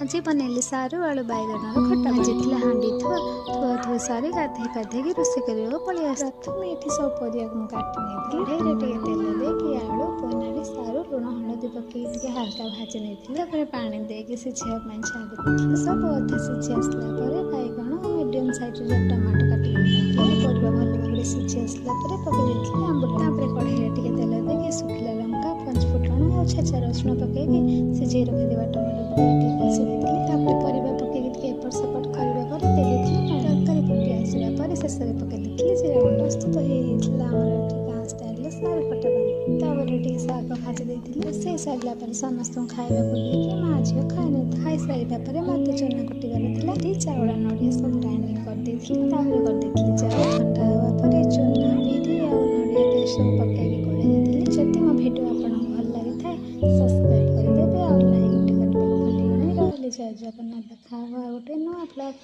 आज बनैली सारू आलू बैगन खटा भाजी हांडी थुआ थुआ थुआ सारी गाधे पाधे रोषे कर पलि आस प्रथम ये सब परिया काटि नहीं ढेर टे तेल देकी आलू पनाड़ी सारू लुण हलदी पकई हल्का भाजी नहीं पानी देकी सिझापी छाड़ी सब अधा सिझी आसला बैगन मीडियम साइज टमाटो काटि परिवा भल भाव सिझी आसला पकई आंबुड़ कढ़ाई तेल देकी सुखिला लंका पंचफुटण और छेचा रसुण पकईकी सिझे रखिदेवा टमाटो पकई कषि देती परिवा पकईकी एपट सेपट करने तरकारी फुटी आसला शेष में पकई देती जीरा गुंड प्रस्तुत होता गाँ स्टाइल सारू खटा पानी शाग भाजी देती से सारा पर समस्त खाया माँ झील खाई सारापर मत चना कुटिबार चाउल नड़िया सब ग्राइंडिंग करदे करदे चाउल ठंडा होगापर चना बिरी और नड़िया पेस्ट सब पकईकी गोल जदि मो भिडियो आपको भल लगी था सब्सक्राइब करदे और लाइक गोटे करने भूल रही जय जगन्नाथ देखा गोटे नुआ ब्लॉग।